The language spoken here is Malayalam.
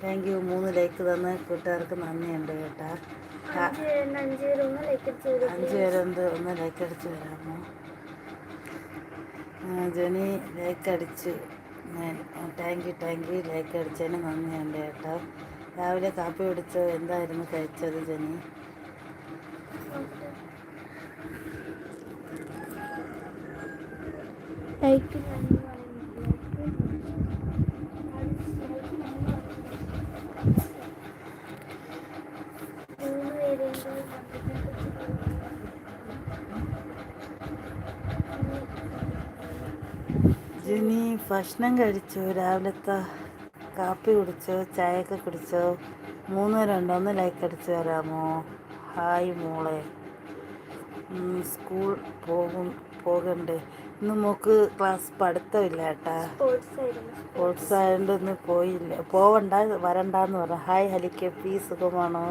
Thank you. 3 ലൈക്ക് തന്ന കൂട്ടുകാർക്ക് നന്ദിയുണ്ട് കേട്ടാ. 5 പേരുണ്ട്, ഒന്ന് ലൈക്ക് അടിച്ച് തരാമോ? ജെനി ലൈക്ക് അടിച്ച്. താങ്ക് യു ലൈക്ക് അടിച്ചതിന് നന്ദിയുണ്ട് കേട്ടോ. രാവിലെ കാപ്പി കുടിച്ചോ? എന്തായിരുന്നു കഴിച്ചത് ജെനി? ജെനി ഭക്ഷണം കഴിച്ചോ? രാവിലത്തെ കാപ്പി കുടിച്ചോ? ചായയൊക്കെ കുടിച്ചോ? 3 പേരുണ്ടോ? ഒന്ന് ലൈക്ക് അടിച്ച് തരാമോ? ഹായ് മോളെ. സ്കൂൾ പോകണ്ടേ? ഇന്ന് മോക്ക് ക്ലാസ് പഠിത്തമില്ല കേട്ടാ. സ്പോർട്സ് ആയതുകൊണ്ട് ഇന്ന് പോവണ്ട വരണ്ടെന്ന് പറഞ്ഞു. ഹായ് ഹലിക്കപ്പി, സുഖമാണോ?